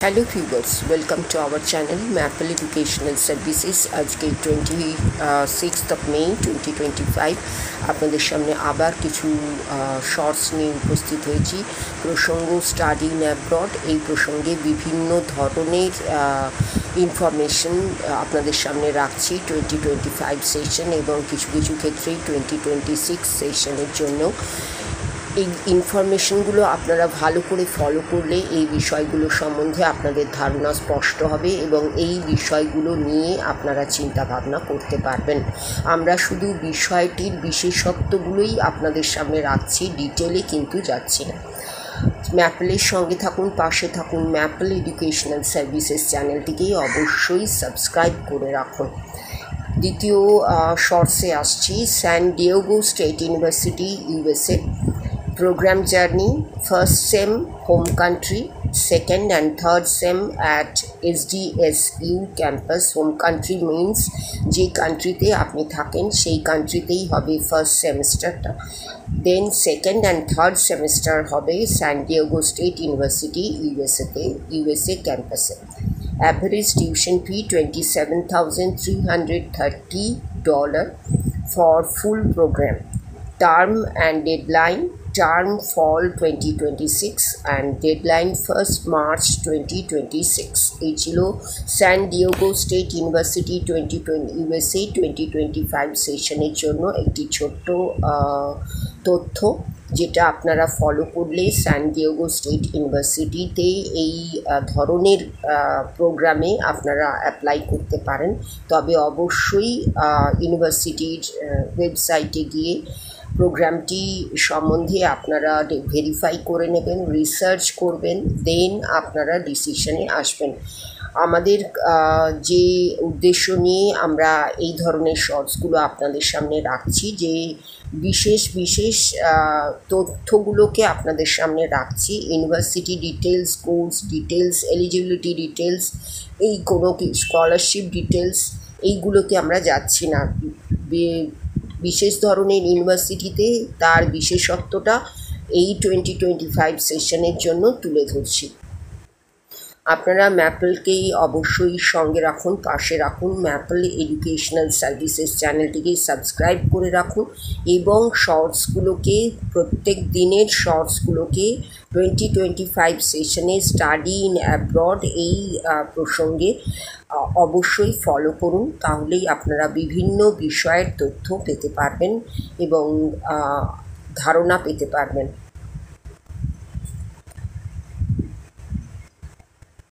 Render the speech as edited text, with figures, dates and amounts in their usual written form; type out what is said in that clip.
Hello viewers, welcome to our channel Maple Educational Services. आज के 26 मे 2025 আপনাদের সামনে আবার কিছু শর্টস নিয়ে উপস্থিত হয়েছি। প্রসঙ্গ স্টাডি ইন অ্যাব্রড, এই প্রসঙ্গে বিভিন্ন ধরনের ইনফরমেশন আপনাদের সামনে রাখছি 2025 সেশন এবং কিছু কিছু ক্ষেত্রেই 2026 সেশনের জন্য। এই ইনফরমেশনগুলো আপনারা ভালো করে ফলো করলে এই বিষয়গুলো সম্বন্ধে আপনাদের ধারণা স্পষ্ট হবে এবং এই বিষয়গুলো নিয়ে আপনারা চিন্তা ভাবনা করতে পারবেন। আমরা শুধু বিষয়টির বিশেষত্বগুলোই আপনাদের সামনে রাখছি, ডিটেলে কিন্তু যাচ্ছি না। ম্যাপলের সঙ্গে থাকুন, পাশে থাকুন। ম্যাপল এডুকেশনাল সার্ভিসেস চ্যানেলটিকেই অবশ্যই সাবস্ক্রাইব করে রাখুন। দ্বিতীয় শর্টসে আসছি। San Diego State University, USA. Program journey: first sem home country, second and third sem at SDSU campus. Home country means যে কান্ট্রিতে আপনি থাকেন সেই কান্ট্রিতেই হবে ফার্স্ট সেমিস্টারটা। Then second and third semester হবে San Diego State University, USA ক্যাম্পাসে। Average tuition fee $27,330 for full program. Term and deadline: term fall 2026 and deadline 1st March 2026. এই ছিল স্যান ডিয়েগো স্টেট ইউনিভার্সিটি 2020 USA 2025 সেশনের জন্য একটি ছোট্ট তথ্য, যেটা আপনারা ফলো করলে স্যান ডিয়েগো স্টেট ইউনিভার্সিটিতে এই ধরনের প্রোগ্রামে আপনারা অ্যাপ্লাই করতে পারেন। তবে অবশ্যই ইউনিভার্সিটির ওয়েবসাইটে গিয়ে প্রোগ্রামটি সম্বন্ধে আপনারা ভেরিফাই করে নেবেন, রিসার্চ করবেন, দেন আপনারা ডিসিশনে আসবেন। আমাদের যে উদ্দেশ্য নিয়ে আমরা এই ধরনের শর্টসগুলো আপনাদের সামনে রাখছি, যে বিশেষ তথ্যগুলোকে আপনাদের সামনে রাখছি, university details, course details, eligibility details, এই কোনো স্কলারশিপ ডিটেলস, এইগুলোতে আমরা যাচ্ছি না। বিশেষ ধরনের ইউনিভার্সিটিতে তার বিশেষত্বটা এই 2025 সেশনের জন্য তুলে ধরছি। আপনারা ম্যাপলকেই অবশ্যই সঙ্গে রাখুন, পাশে রাখুন। ম্যাপল এডুকেশনাল সার্ভিসেস চ্যানেলটিকে সাবস্ক্রাইব করে রাখুন এবং শর্টসগুলোকে, প্রত্যেক দিনের শর্টসগুলোকে 2025 সেশনে স্টাডি ইন অ্যাব্রড এই প্রসঙ্গে অবশ্যই ফলো করুন। তাহলেই আপনারা বিভিন্ন বিষয়ের তথ্য পেতে পারবেন এবং ধারণা পেতে পারবেন।